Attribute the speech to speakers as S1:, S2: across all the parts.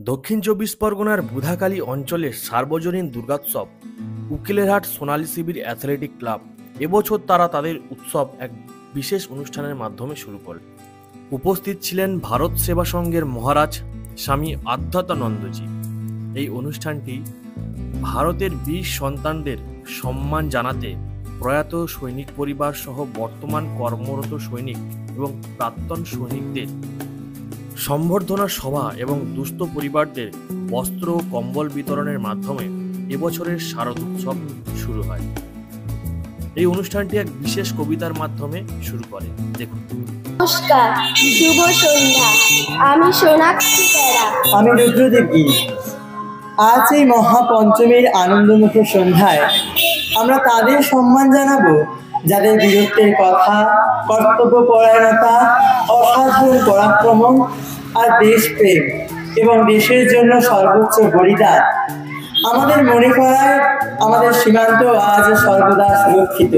S1: দক্ষিণ চব্বিশ পরগনার বুধাখালী অঞ্চলের সার্বজনীন দুর্গোৎসব উকিলেরহাট সোনালী শিবির অ্যাথলেটিক ক্লাব এবছর তারা তাদের উৎসব এক বিশেষ অনুষ্ঠানের মাধ্যমে শুরু করে। উপস্থিত ছিলেন ভারত সেবা সংঘের মহারাজ স্বামী আধ্যাত্মানন্দজি। এই অনুষ্ঠানটি ভারতের বীর সন্তানদের সম্মান জানাতে প্রয়াত সৈনিক পরিবার সহ বর্তমান কর্মরত সৈনিক এবং প্রাক্তন সৈনিকদের সম্বর্ধনা সভা এবং দুস্থ পরিবারদের বস্ত্র ও কম্বল বিতরণের মাধ্যমে এবছরের শারদোৎসব শুরু হয়। এই অনুষ্ঠানটি এক বিশেষ কবিতার মাধ্যমে শুরু করে। দেখুন।
S2: নমস্কার, শুভ সন্ধ্যা। আমি সোনাক্ষী তেরা।
S3: আমি রুদ্রদেবী। আজ এই মহাপঞ্চমীর আনন্দমুখর সন্ধ্যায় আমরা তাদের সম্মান জানাবো যাদের বীরত্বের কথা, কর্তব্য পরায়ণতা, অসাধারণ পরাক্রম আর দেশপ্রেম এবং দেশের জন্য সর্বোচ্চ বলিদান আমাদের মনে করায় আমাদের সীমান্ত আজ সর্বদা সুরক্ষিত।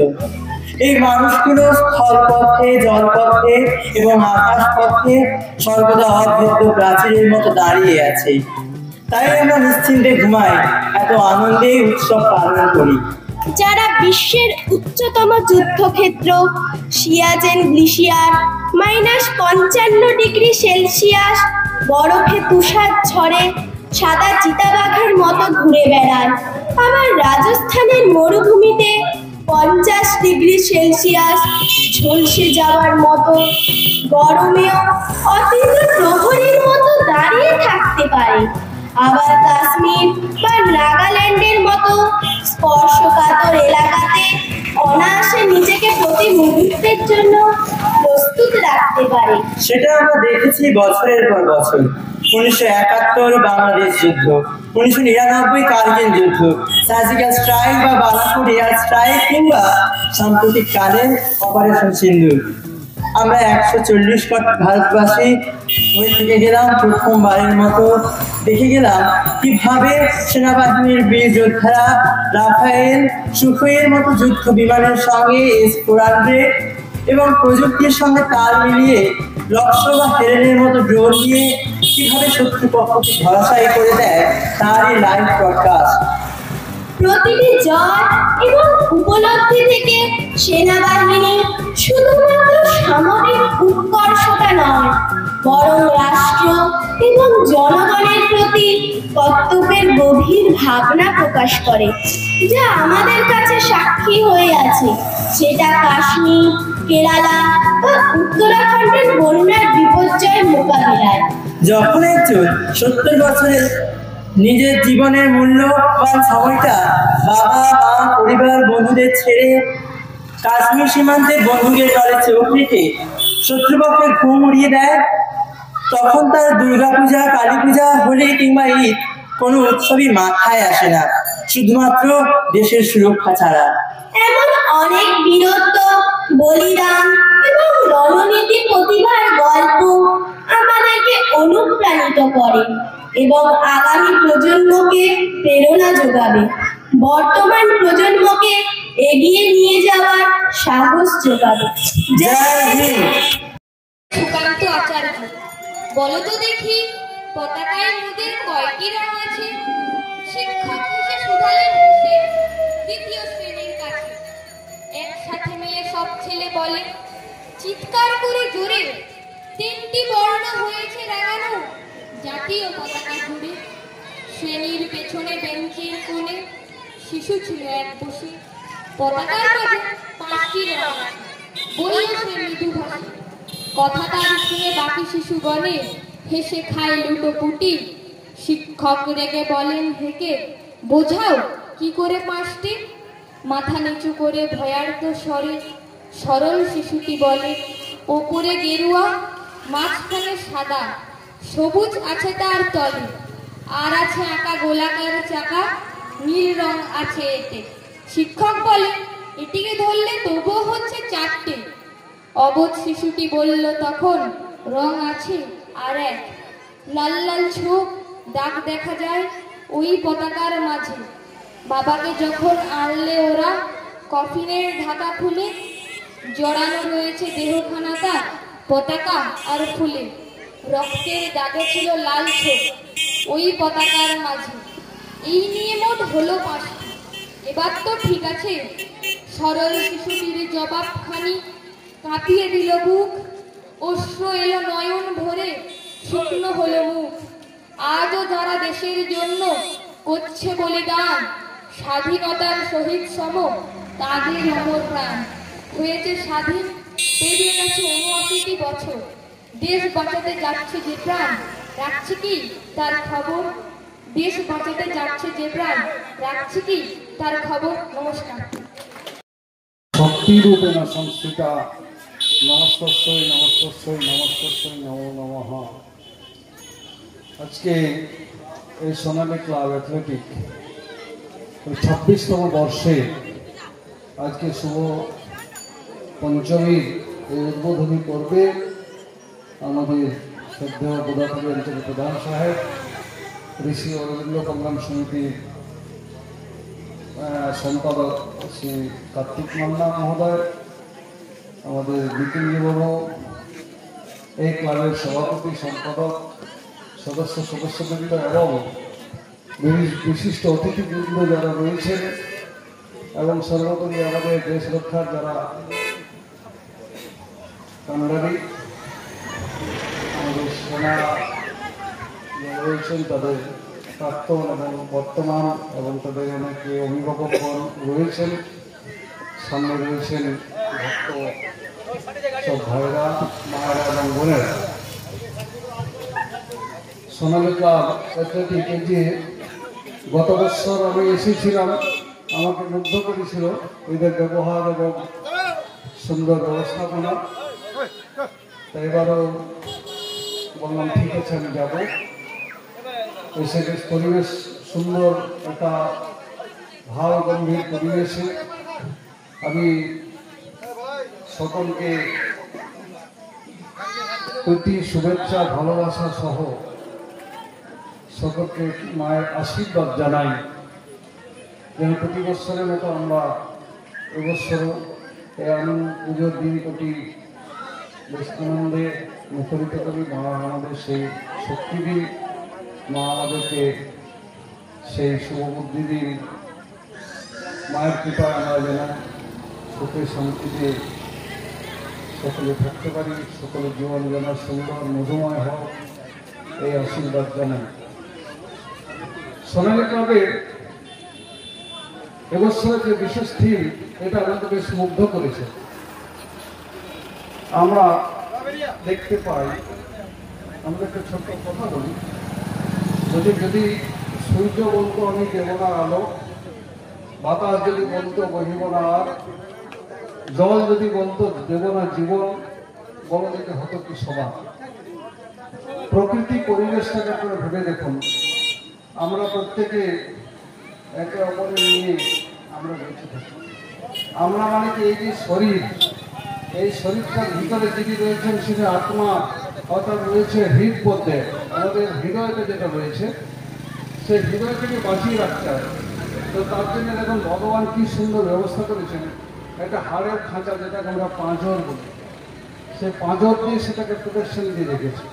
S3: এই মানুষগুলো স্থলপথে, জলপথে এবং আকাশপথে সর্বদা অভেদ্য প্রাচীরের মতো দাঁড়িয়ে আছে। তাই আমরা নিশ্চিন্তে ঘুমাই, এত আনন্দে উৎসব পালন করি।
S2: যারা বিশ্বের উচ্চতম যুদ্ধক্ষেত্র সিয়াচেন গ্লেশিয়ার -55°C বরফে তুষার ঝড়ে সাদা চিতাবাঘের মতো ঘুরে বেড়ায়, আবার রাজস্থানের মরুভূমিতে 50°C ঝলসে যাওয়ার মতো গরমেও অতীন্দ্র প্রহরীর মতো দাঁড়িয়ে থাকতে পারে, আবার কাশ্মীর বা নাগাল্যান্ডের মতো স্পর্শকাতর এলাকাতে অনায়াসে নিজেকে প্রতি মুহূর্তের জন্য প্রস্তুত রাখতে পারে।
S3: সেটা আমরা দেখেছি বছরের পর বছর। 1971 বাংলাদেশ যুদ্ধ, 1999 কার্গিল যুদ্ধ, সার্জিক্যাল স্ট্রাইক বা বালাকোট এয়ার স্ট্রাইক কিংবা সাম্প্রতিক কালের অপারেশন সিন্দুর। আমরা 140 কোটি ভারতবাসী হয়ে থেকে গেলাম প্রথমবারের মতো, দেখে গেলাম কিভাবে সেনাবাহিনীর বীর যোদ্ধারা রাফায়েল, সুখোইয়ের মতো যুদ্ধ বিমানের সঙ্গে S-400 এবং প্রযুক্তির সঙ্গে তাল মিলিয়ে লক্ষ্য বা হেরেনের মতো ড্রোন নিয়ে কিভাবে শত্রুপক্ষকে ধরাশায়ী করে দেয় তারই লাইভ ব্রডকাস্ট।
S2: প্রতিটি জয় এবং উপলব্ধি থেকে সেনাবাহিনী শুধুমাত্র সামরিক উৎকর্ষতা নয়, বরং রাষ্ট্র এবং জনগণের প্রতি কর্তব্যের গভীর ভাবনা প্রকাশ করে, যা আমাদের কাছে সাক্ষী হয়ে আছে। সেটা কাশ্মীর, কেরালা বা উত্তরাখণ্ডের বন্যার বিপর্যয় মোকাবিলায়।
S3: যখন একজন 70 বছরের নিজের জীবনের মূল্যবান সময়টা বাবা, মা, পরিবার, বন্ধুদের ছেড়ে কাশ্মীর সীমান্তে বন্দুকের তলে চোখ রেখে শত্রুপক্ষের ঘুম উড়িয়ে দেয়, তখন তার দুর্গাপূজা, কালী পূজা, হোলি কিংবা ঈদ কোনো উৎসবই মাথায় আসে না, শুধুমাত্র দেশের সুরক্ষা ছাড়া।
S2: এমন অনেক বীরত্ব, বলিদান এবং রণনীতি প্রতিভার গল্প আমাদেরকে অনুপ্রাণিত করে এবং আগামী প্রজন্মকে প্রেরণা যোগাবে, বর্তমান প্রজন্মকে এগিয়ে নিয়ে যাওয়ার সাহস যোগাবে।
S3: জয় হিন্দ।
S4: সুকান্ত আচার্য, বলো তো দেখি, পতাকায় মোদের কয়টি রং আছে? শিক্ষক হেসে শুধালেন দ্বিতীয় শ্রেণীর কাছে। একসাথে মিলে সব ছেলে বলে, চিৎকার করে জোরে, 3টি বর্ণ হয়েছে রাঙানো জাতীয় পতাকা জুড়ে। শ্রেণীর পেছনে বেঞ্চের কোণে শিশু ছিল এক বসে, পতাকার মাঝে 5টি রং আছে, বলল সে মৃদু ভাষে। কথা তার শুনে বাকি শিশুগণে হেসে খায় লুটোপুটি। শিক্ষক রেগে বলেন হেকে, বোঝাও কি করে 5টি? মাথা নিচু করে ভয়ার্ত স্বরে সরল শিশুটি বলে, ওপরে গেরুয়া, মাঝখানে সাদা, সবুজ আছে তার তলে, আর আছে আঁকা গোলাকার চাকা, নীল রং আছে এতে। শিক্ষক বলে, এটিকে ধরলে তবুও হচ্ছে 4টে। অবোধ শিশুটি বলল তখন, রং আছে আর এক, লাল লাল ছোপ দাগ দেখা যায় ওই পতাকার মাঝে। বাবাকে যখন আনলে ওরা, কফিনের ঢাকা খুলে জড়ানো রয়েছে দেহখানাটা পতাকা আর ফুলে। রক্তের দাগে ছিল লাল ছোপ ওই পতাকার মাঝে। এই নিয়ে মোট হলো 5টি। এবার তো ঠিক আছে। সরল শিশুটির জবাবখানি কাঁপিয়ে দিল বুক, অশ্র এলো নয়ন ভরে, শুকনো হলো মুখ। আজও যারা দেশের জন্য করছে বলিদান, স্বাধীনতার শহীদ সম তাদের অমর প্রাণ। হয়েছে স্বাধীন, পেরিয়ে গেছে 79টি বছর। দেশ বাঁচাতে যাচ্ছে যে প্রাণ, রাখছে কি তার খবর? দেশ বাঁচাতে যাচ্ছে যে প্রাণ, রাখছে কি তার খবর? নমস্কার।
S5: শক্তিরূপেণ সংস্থিতা নমস্তস্যৈ নমস্তস্যৈ নমস্তস্যৈ নমো নমঃ। আজকে এই সোনালী ক্লাব অ্যাথলেটিক 26তম বর্ষে আজকে শুভ পঞ্চমীর এই উদ্বোধনী পর্বে আমাদের শ্রদ্ধেয় বোদাখালী অঞ্চলের প্রধান সাহেব, ঋষি অরবিন্দ কল্যাণ সমিতির সম্পাদক শ্রী কার্তিক মান্না মহোদয়, আমাদের বিপিনবাবু, এই ক্লাবের সভাপতি, সম্পাদক, সদস্যবৃন্দ এবং বিশিষ্ট অতিথিবৃন্দ যারা রয়েছেন, এবং সর্বোপরি আমাদের দেশ রক্ষার যারা কান্ডারি, আমাদের সেনা রয়েছেন, তাদের প্রাক্তন এবং বর্তমান এবং তাদের অনেকে অভিভাবকগণ রয়েছেন, সামনে রয়েছেন ভক্ত সব ভাইরা, মায়েরা এবং বোনেরা। সোনালী ক্লাব অ্যাথলেটিক যে গত বছর আমি এসেছিলাম, আমাকে মুগ্ধ করেছিল এদের ব্যবহার এবং সুন্দর ব্যবস্থাপনা। তাই এবারও বললাম ঠিক আছে আমি যাবো। এসে বেশ পরিবেশ সুন্দর, একটা ভাব গম্ভীর পরিবেশে আমি সকলকে প্রতি শুভেচ্ছা ভালোবাসা সহ সকলকে মায়ের আশীর্বাদ জানাই, যেন প্রতি বছরের মতো আমরা এবছরও এই আনন্দ পুজোর দিনটি বেশ আনন্দে মুখরিত করি। মা আমাদের সেই শক্তি দিন, মা আমাদেরকে সেই শুভ বুদ্ধি দিন, মায়ের কৃপায় আমরা যেন সুখে শান্তিতে সকলে থাকতে পারি, সকলের জীবন যেন সুন্দর মধুময় হোক, এই আশীর্বাদ জানাই। সোনালী ক্লাবের এবছরের যে বিশেষ থিম, এটা আমাদের বেশ মুগ্ধ করেছে। আমরা দেখতে পাই, আমরা একটা ছোট্ট কথা বলি, যদি সূর্য বলতো আমি দেব না আলো, বাতাস যদি বলতো বহিব না আর, জল যদি বলতো দেব না জীবন, বলো দেখে হতো কি সবার। প্রকৃতি পরিবেশটাকে করে ভেবে দেখুন, আমরা প্রত্যেকে একে অপরের নিয়ে আমরা বেঁচে থাকি। আমরা মানে কি এই যে শরীর, এই শরীরটার ভিতরে যিনি রয়েছেন সেটা আত্মা, অর্থাৎ রয়েছে হৃদপদ্মে, আমাদের হৃদয়তে যেটা রয়েছে, সেই হৃদয়টাকে বাঁচিয়ে রাখতে হবে। তো তার জন্য দেখুন ভগবান কি সুন্দর ব্যবস্থা করেছেন, একটা হাড়ের খাঁচা যেটাকে আমরা পাঁজর বলি, সেই পাঁজর দিয়ে সেটাকে প্রোটেকশন দিয়ে রেখেছে।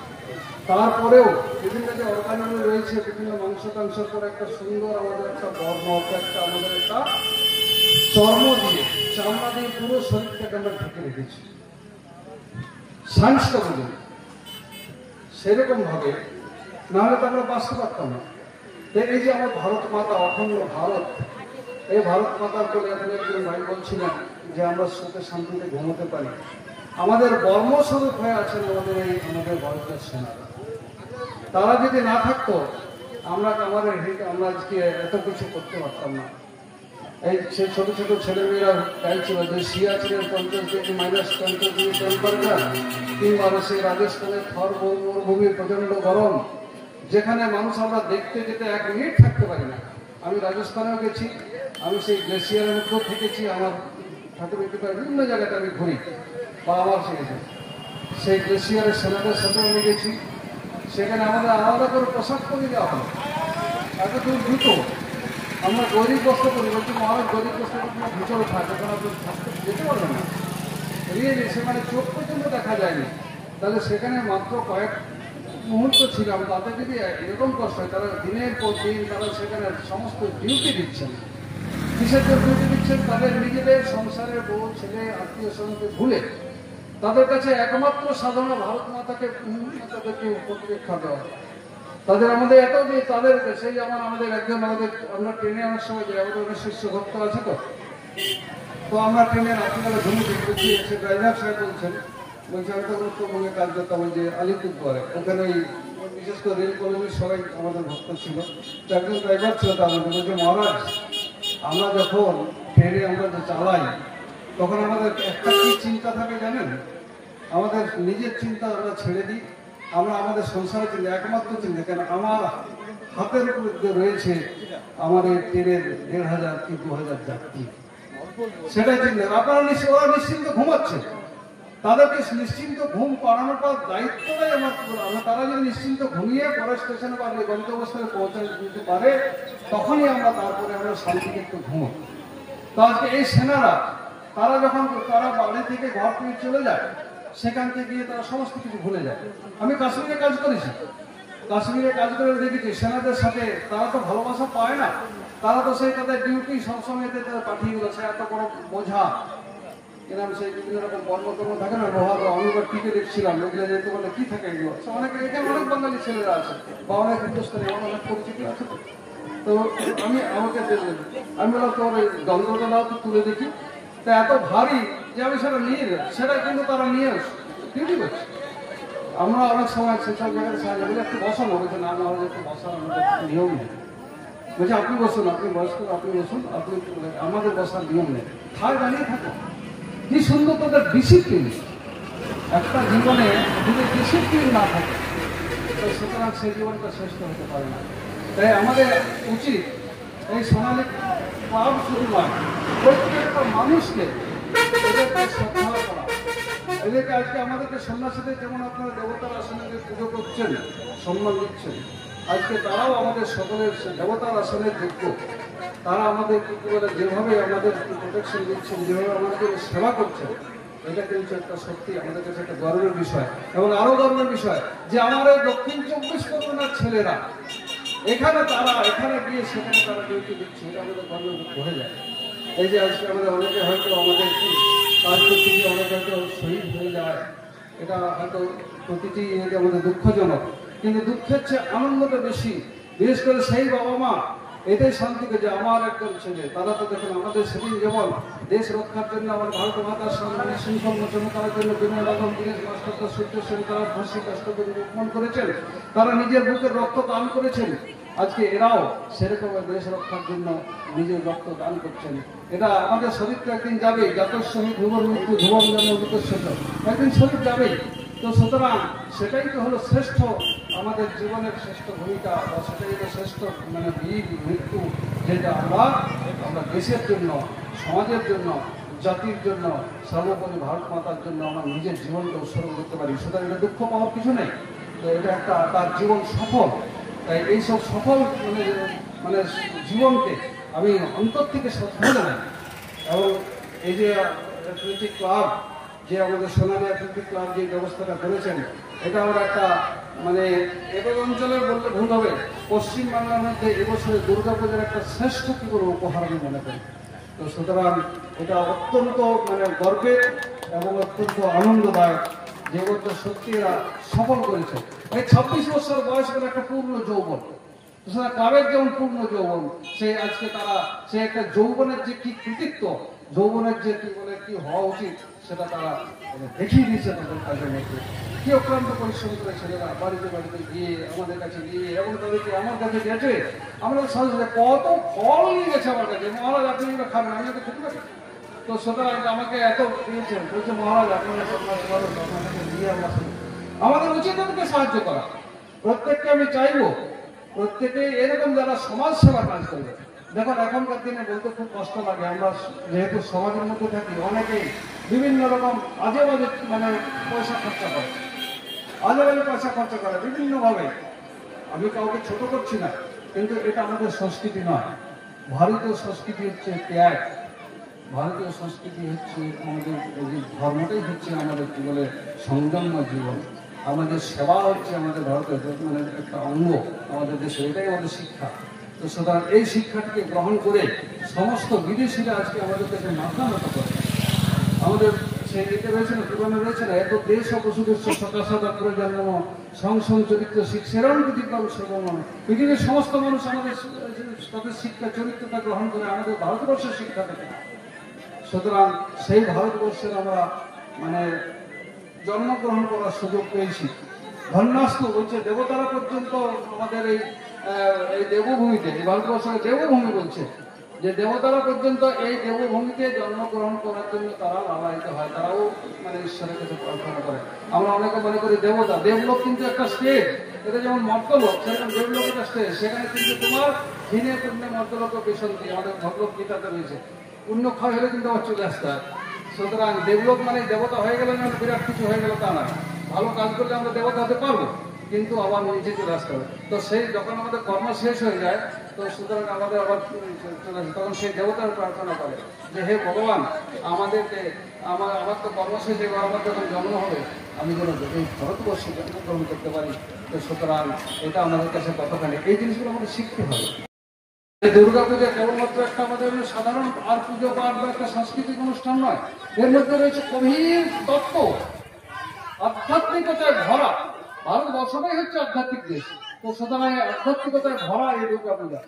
S5: তারপরেও বিভিন্ন যে অর্গানগুলো রয়েছে, বিভিন্ন মাংস টাংস করে একটা সুন্দর আমাদের একটা বর্ণ, একটা আমাদের একটা চর্ম দিয়ে, চামড়া দিয়ে পুরো শরীরটাকে আমরা ঢেকে রেখেছি। সায়েন্সটা বলি সেরকম ভাবে, নাহলে তো আমরা বাঁচতে পারতাম না। এই যে আমার ভারত মাতা, অখণ্ড ভারত, এই ভারত মাতার বলে এখানে একজন ভাই বলছিলেন যে আমরা সুখে শান্তিতে ঘুমোতে পারি। আমাদের বর্মস্বরূপ হয়ে আছেন আমাদের ভারতের সেনারা। তারা যদি না থাকতো আমরা আজকে এত কিছু করতে পারতাম না। এই সে ছোট ছোট ছেলেমেয়েরা গাইছিল যে সিয়াচিনের 50 ডিগ্রি -50 ডিগ্রি টেম্পারেচার, কিংবা সেই রাজস্থানের থর মরুভূমির প্রচন্ড গরম, যেখানে মানুষ আমরা দেখতে যেতে 1 মিনিট থাকতে পারি না। আমি রাজস্থানেও গেছি, আমি সেই গ্লেশিয়ারের মধ্যেও থেকেছি, আমার ঠাকুরের কৃপায় বিভিন্ন জায়গাতে আমি ঘুরি, বা আমার সেই গ্লেশিয়ারের সেনাদের সাথেও আমি গেছি। সেখানে আমাদের আলাদা করে পোশাক করে দেওয়া হয়, এত দূর দ্রুত আমরা গরিব বস্ত্র করি, বলছি মহারাজ গরিব বস্ত্র ভিতরে থাকে, কারণ আপনি থাকতে যেতে পারবেন না, রিয়েলি সেখানে চোখ পর্যন্ত দেখা যায়নি। তাহলে সেখানে মাত্র কয়েক মুহূর্ত ছিলাম, তাদের যদি এরকম কষ্ট হয়, তারা দিনের পর দিন তারা সেখানে সমস্ত ডিউটি দিচ্ছেন। কিসের জন্য ডিউটি দিচ্ছেন? তাদের নিজেদের সংসারের বউ ছেলে আত্মীয় স্বজনকে ভুলে তাদের কাছে একমাত্র সাধারণ ভারত মাতাকে তাদেরকে প্রতিরক্ষা দেওয়া। তাদের আমাদের এত যে তাদের সেই যেমন আমাদের একজন আমরা ট্রেনে অনেক সময় যাই, আমাদের অনেক শিষ্য ভক্ত আছে, তো আমরা ট্রেনে রাত্রিবেলা ঘুমিয়ে দেখেছি, সে ড্রাইভার সাহেব বলছে আমি তো উত্তরবঙ্গে কাজ করতাম ওই যে আলিপুরদুয়ারে, ওখানে ওই বিশেষ করে রেল কলোনির সবাই আমাদের ভক্ত ছিল। তো একজন ড্রাইভার ছিল, তার মধ্যে বলছে মহারাজ আমরা যখন ট্রেনে আমরা যে চালাই তখন আমাদের একটা কি চিন্তা থাকে জানেন? আমাদের নিজের চিন্তা আমরা ছেড়ে দিই, আমরা আমাদের সংসারের চিন্তা একমাত্র চিন্তা, কেন আমার হাতের উপরে রয়েছে আমাদের ট্রেনের ১,৫০০ কি ২,০০০ যাত্রী, সেটাই চিন্তা। আপনারা ওরা নিশ্চিন্ত ঘুমাচ্ছে, তাদেরকে নিশ্চিন্ত ঘুম করানোটার দায়িত্বটাই আমার। তারা যদি নিশ্চিন্ত ঘুমিয়ে পরে স্টেশনে বা গন্তব্যস্থলে পৌঁছে দিতে পারে তখনই আমরা তারপরে আমরা শান্তিতে একটু ঘুমো। তো আজকে এই সেনারা তারা যখন তারা বাড়ি থেকে ঘর থেকে চলে যায়, সেখান থেকে গিয়ে তারা সমস্ত কিছু ভুলে যায়। আমি কাশ্মীরে কাজ করেছি, কাশ্মীরে কাজ করে দেখেছি সেনাদের সাথে তারা তো ভালোবাসা পায় না, তারা তো সেই তাদের ডিউটি সবসময় তারা পাঠিয়ে দিল, সে এত বড় বোঝা এরকম সেই বিভিন্ন রকম কর্মকর্ম থাকে না, লোহা বা আমি এবার টিকে দেখছিলাম লোকগুলো যেতে বলে কি থাকে এগুলো, অনেকে এখানে অনেক বাঙালি ছেলেরা আছে বা অনেক হিন্দুস্তানি আমার অনেক পরিচিতি আছে। তো আমাকে আমি বললাম তোমার ওই যন্ত্রটা দাও তো তুলে দেখি, তা এত ভারী যে আমি সেটা নিয়ে যাই, সেটা কিন্তু তারা নিয়ে ডিউটি করছে। আমরা অনেক সময় সেসব জায়গায় সাহায্য বলে একটু বসানো, বলছে না আমাদের একটু বসানো আমাদের নিয়ম নেই, বলছে আপনি বসুন, আপনি বয়স্ক আপনি বসুন, আপনি আমাদের বসার নিয়ম নেই, ঠায় দাঁড়িয়ে থাকুন। কি সুন্দর তাদের ডিসিপ্লিন। একটা জীবনে যদি ডিসিপ্লিন না থাকে তো সুতরাং সেই জীবনটা শ্রেষ্ঠ হতে পারে না। তাই আমাদের উচিত এই সোনালী ক্লাব শুধু নয়, প্রত্যেকটা মানুষকে এদেরকে শ্রদ্ধা করা। এদেরকে আজকে আমাদেরকে সন্ন্যাসীদের যেমন আপনারা দেবতার আসনে পুজো করছেন, সম্মান দিচ্ছেন, আজকে তারাও আমাদের সকলের দেবতার আসনের যোগ্য। তারা আমাদের যেভাবে আমাদের প্রোটেকশন দিচ্ছেন, যেভাবে আমাদের সেবা করছেন, এটা কিন্তু একটা সত্যি আমাদের কাছে একটা গর্বের বিষয়। এবং আরো গর্বের বিষয় যে আমার এই দক্ষিণ ২৪ পরগনার ছেলেরা এখানে গিয়ে সেখানে তারা ডিউটি দিচ্ছে, এটা আমাদের গর্বের ভরে যায়। এই যে আজকে আমাদের অনেকে হয়তো আমাদের কাজ করতে গিয়ে অনেকে হয়তো শহীদ হয়ে যায়, এটা হয়তো প্রতিটি আমাদের দুঃখজনক, কিন্তু দুঃখের চেয়ে আনন্দটা বেশি। বিশেষ করে সেই বাবা মা এটাই শান্তিকে যে আমার একজন ছেলে, তারা তো দেখেন আমাদের সেদিন যেমন দেশ রক্ষার জন্য আমার ভারত মাতার সামনে শৃঙ্খল মোচন করার জন্য বিভিন্ন রকম জিনিস মাস্টার সূর্য সেন তারা ফাঁসি কষ্ট করে রোপণ করেছেন, তারা নিজের বুকের রক্ত দান করেছেন। আজকে এরাও সেরকম দেশ রক্ষার জন্য নিজের রক্ত দান করছেন। এটা আমাদের শরীরটা একদিন যাবে, জাতর শহীদ ভুবন মৃত্যু ভুবন জন্ম বিকশিত, একদিন শরীর যাবেই। তো সুতরাং সেটাই তো হলো শ্রেষ্ঠ আমাদের জীবনের শ্রেষ্ঠ ভূমিকা, বা সেটাই হলো শ্রেষ্ঠ বীর মৃত্যু, যেটা আমরা দেশের জন্য, সমাজের জন্য, জাতির জন্য, সর্বোপরি ভারত মাতার জন্য আমার নিজের জীবনকে উৎসর্গ করতে পারি। সুতরাং এটা দুঃখ পাওয়ার কিছু নেই, তো এটা একটা তার জীবন সফল। তাই এইসব সফল জীবনকে আমি অন্তর থেকে শ্রদ্ধা জানাই। এবং এই যে অ্যাথলেটিক ক্লাব, যে আমাদের সোনালী অ্যাথলেটিক ক্লাব যে ব্যবস্থাটা করেছেন, এটা আমরা একটা এবার অঞ্চলের বললে ভুল হবে, পশ্চিমবাংলার মধ্যে এবছরে দুর্গাপূজার একটা শ্রেষ্ঠ কি করে উপহার আমি মনে করি। তো সুতরাং এটা অত্যন্ত গর্বের এবং অত্যন্ত আনন্দদায়ক যে বছর সত্যি এরা সফল করেছে। এই ২৬ বছর বয়স করে একটা পূর্ণ যৌবন, ক্লাবের যেমন পূর্ণ যৌবন, সেই আজকে তারা সে একটা যৌবনের যে কি কৃতিত্ব, যৌবনের যে কি হওয়া উচিত, সেটা তারা দেখিয়ে দিয়েছে তাদের কাজের মধ্যে। কি অক্লান্ত পরিশ্রম করে ছেলেরা বাড়িতে বাড়িতে গিয়ে আমাদের কাছে গিয়ে, এবং তাদেরকে আমার কাছে গেছে, আমরা সাথে কত ফল নিয়ে গেছে আমার কাছে, মহারাজ আপনি এগুলো খাবেন, আমি তো খেতে পারি। তো সুতরাং আমাকে এত দিয়েছেন, বলছে মহারাজ আপনারা নিয়ে আমরা আমাদের উচিত তাদেরকে সাহায্য করা। প্রত্যেককে আমি চাইবো প্রত্যেকে এরকম যারা সমাজ সেবা কাজ করবে। দেখুন এখনকার দিনে বলতে খুব কষ্ট লাগে, আমরা যেহেতু সমাজের মধ্যে থাকি, অনেকেই বিভিন্ন রকম আজে বাজে পয়সা খরচা করে, আজে বাজে পয়সা খরচা করে বিভিন্নভাবে। আমি কাউকে ছোট করছি না, কিন্তু এটা আমাদের সংস্কৃতি নয়। ভারতীয় সংস্কৃতি হচ্ছে ত্যাগ, ভারতীয় সংস্কৃতি হচ্ছে আমাদের ধর্মটাই হচ্ছে আমাদের জীবনের সংযম্য জীবন। আমাদের সেবা হচ্ছে আমাদের ভারতের মানে একটা অঙ্গ আমাদের দেশে, এটাই আমাদের শিক্ষা। তো সুতরাং এই শিক্ষাটিকে গ্রহণ করে সমস্ত বিদেশিরা আজকে আমাদের দেশে মাথা নত করে। আমাদের সেই এতে রয়েছে না, জীবনে রয়েছে না, এত দেশ অপসুদস্য সকাশাদা করে জন্ম সংসং চরিত্র শিক্ষেরণ বিধিক্রম সর্বমন। পৃথিবীর সমস্ত মানুষ আমাদের তাদের শিক্ষা চরিত্রটা গ্রহণ করে আমাদের ভারতবর্ষের শিক্ষা থেকে। সুতরাং সেই ভারতবর্ষের আমরা মানে জন্মগ্রহণ করার সুযোগ পেয়েছি। ধন্যাস্ত বলছে দেবতারা পর্যন্ত আমাদের এই দেবভূমিতে, এই ভারতবর্ষের দেবভূমি বলছে যে দেবতারা পর্যন্ত এই দেবভূমিতে জন্মগ্রহণ করার জন্য তারা লালায়িত হয়, তারাও মানে ঈশ্বরের কাছে প্রার্থনা করে। আমরা অনেকে মনে করি দেবতা, দেবলোক কিন্তু একটা স্টেজ, এটা যেমন মর্তলোক সেরকম দেবলোক একটা স্টেজ, সেখানে কিন্তু তোমার হীনে পুণ্যে মর্তলোক পেশন্তি আমাদের ভগবত গীতাতে রয়েছে, পুণ্য ক্ষয় হলে কিন্তু আমার চলে আসতে হয়। সুতরাং দেবলোক মানে দেবতা হয়ে গেলে যেন বিরাট কিছু হয়ে গেল তা নয়, ভালো কাজ করলে আমরা দেবতা হতে পারবো, কিন্তু আবার নিচে চলে আসতে হবে। তো সেই যখন আমাদের কর্ম শেষ হয়ে যায়, তো সুতরাং আমাদের আবার চলে আসে, তখন সেই দেবতার প্রার্থনা করে যে হে ভগবান, আমাদেরকে আমার তো কর্ম শেষ, এবার আমার যখন জন্ম হবে আমি যেন এই ভারতবর্ষে জন্মগ্রহণ করতে পারি। তো সুতরাং এটা আমাদের কাছে কতখানি এই জিনিসগুলো আমাদের শিখতে হবে। দুর্গা পূজা কেবলমাত্র একটা আমাদের সাধারণ আর পুজো পাঠ বা একটা সাংস্কৃতিক অনুষ্ঠান নয়, এর মধ্যে রয়েছে গভীর তত্ত্ব, আধ্যাত্মিকতায় ভরা। ভারতবর্ষটাই হচ্ছে আধ্যাত্মিক দেশ, তো সুতরাং আধ্যাত্মিকতায় ভরা এই দুর্গা পূজা।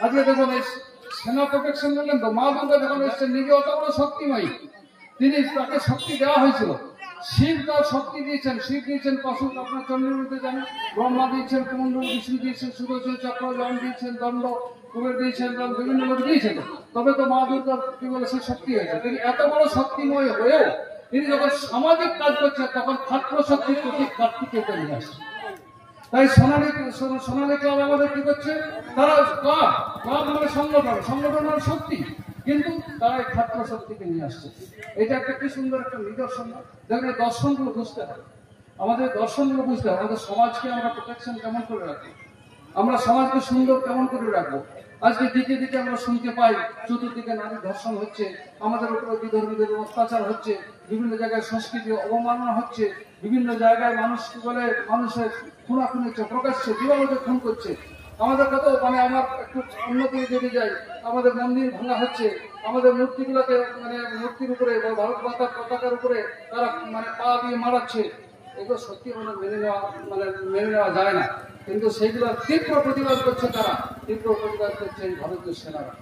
S5: আজকে দেখুন এই সেনা প্রোটেকশন বললেন তো, মা দুর্গা যখন এসছেন নিজে অত বড় শক্তিময়ী, তিনি তাকে শক্তি দেওয়া হয়েছিল, শিব তার শক্তি দিয়েছেন, শিব দিয়েছেন পশু, আপনার চন্দ্রের মধ্যে জানেন, ব্রহ্মা দিয়েছেন কুমণ্ডল, বিষ্ণু দিয়েছেন সুদর্শন চক্র, জন দিয়েছেন দণ্ড, কুবের দিয়েছেন বিভিন্ন লোক দিয়েছেন, তবে তো মা দুর্গার কি বলে সে শক্তি হয়েছে। তিনি এত বড় শক্তিময় হয়েও তিনি যখন সামাজিক কাজ করছেন তখন ছাত্র শক্তির প্রতি কার্তিককে নিয়ে আসছেন। তাই সোনালী ক্লাব আমাদের কি করছে, তারা ক্লাব মানে সংগঠন আর শক্তি, কিন্তু তারা এই ছাত্র শক্তিকে নিয়ে আসছে। এটা একটা কি সুন্দর একটা নিদর্শন। দেখবেন দর্শনগুলো বুঝতে হবে, আমাদের দর্শনগুলো বুঝতে হবে, আমাদের সমাজকে আমরা প্রোটেকশন কেমন করে রাখবো, আমরা সমাজকে সুন্দর কেমন করে রাখবো। আজকে দিকে দিকে আমরা শুনতে পাই চতুর্দিকে নারী ধর্ষণ হচ্ছে, আমাদের উপরে বিধর্মীদের অত্যাচার হচ্ছে, বিভিন্ন জায়গায় সংস্কৃতি অবমাননা হচ্ছে, বিভিন্ন জায়গায় মানুষ কি বলে মানুষের খুনাখুনি হচ্ছে, প্রকাশ্যে দিবালোকে খুন করছে। আমাদের কত মানে আমার একটু অন্যদিকে যদি যাই, আমাদের মন্দির ভাঙা হচ্ছে, আমাদের মূর্তিগুলোকে মানে মূর্তির উপরে বা ভারত মাতার পতাকার উপরে তারা মানে পা দিয়ে মারাচ্ছে। এগুলো সত্যি আমাদের মেনে নেওয়া যায় না, কিন্তু সেইগুলোর তীব্র প্রতিবাদ করছে তারা, তীব্র প্রতিবাদ করছে এই ভারতীয় সেনারা।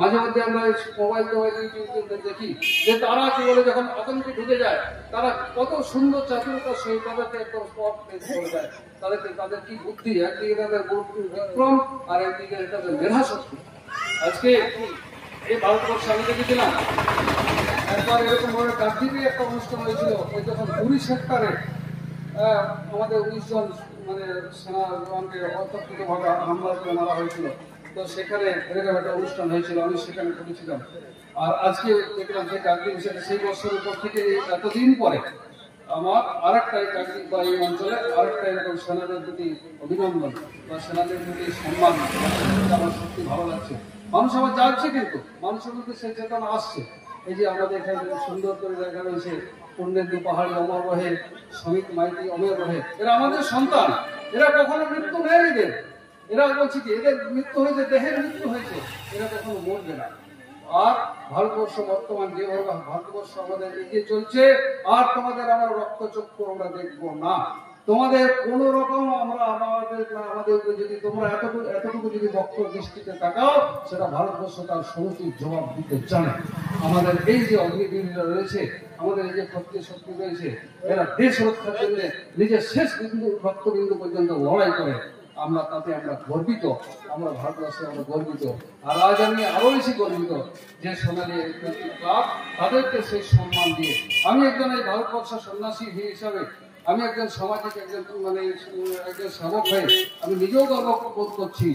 S5: মাঝে মধ্যে আমরা মোবাইল দেখি যে তারা কি বলে যখন আতঙ্কে ঢুকে যায়, তারা কত সুন্দর চাতুরতার সহিত তাদেরকে একটা স্পট করে দেয়। তাদের কি বুদ্ধি, একদিকে তাদের বিক্রম আর একদিকে তাদের মেধা শক্তি। আজকে এই ভারতবর্ষে আমি দেখেছিলাম একবার এরকম ভাবে কার্যিকে একটা অনুষ্ঠান হয়েছিল, ওই যখন 20 সেক্টরে আমাদের 19 জন মানে সেনা জওয়ানকে অতর্কিতভাবে হামলা করে মারা হয়েছিল। তো সেখানে এরকম একটা অনুষ্ঠান হয়েছিল, আমি সেখানে করেছিলাম। আর আজকে দেখলাম যে কার্গিল সেটা সেই বছরের পর থেকে এতদিন পরে আমার আরেকটা কার্গিল বা এই অঞ্চলে আরেকটা এরকম সেনাদের প্রতি অভিনন্দন বা সেনাদের প্রতি সম্মান, আমার সত্যি ভালো লাগছে। মানুষ আবার যাচ্ছে, কিন্তু মানুষের মধ্যে সেই চেতনা আসছে। এই যে আমাদের এখানে সুন্দর করে দেখা রয়েছে পূর্ণেন্দু পাহাড়ি, অমর রহে, শ্রমিক মাইতি, অমর রহে, এরা আমাদের সন্তান, এরা কখনো মৃত্যু নেই এদের। এরা বলছে কি এদের মৃত্যু হয়েছে, দেহের মৃত্যু হয়েছে, এরা কখনো মরবে না। আর ভারতবর্ষ বর্তমান যে ভারতবর্ষ আমাদের এগিয়ে চলছে, আর তোমাদের আমার রক্তচক্ষু আমরা দেখবো না, তোমাদের কোন রকম আমাদের যদি তোমরা এতটুকু যদি বক্র দৃষ্টিতে তাকাও, সেটা ভারতবর্ষ তার সমুচিত জবাব দিতে জানে। আমাদের এই যে অগ্নিবীররা রয়েছে, আমাদের এই যে ক্ষত্রিয় শক্তি রয়েছে, এরা দেশ রক্ষার জন্য নিজের শেষ বিন্দু রক্তবিন্দু পর্যন্ত লড়াই করে। আমরা তাতে আমরা গর্বিত, আমরা ভারতবর্ষে আমরা গর্বিত। আর আজ আমি আরো বেশি গর্বিত যে সোনালী ক্লাব তাদেরকে সেই সম্মান দিয়ে, আমি একজন এই ভারতবর্ষ সন্ন্যাসী হিসাবে, আমি একজন সামাজিক একজন সেবক হয়ে আমি নিজেও গর্ব বোধ করছি।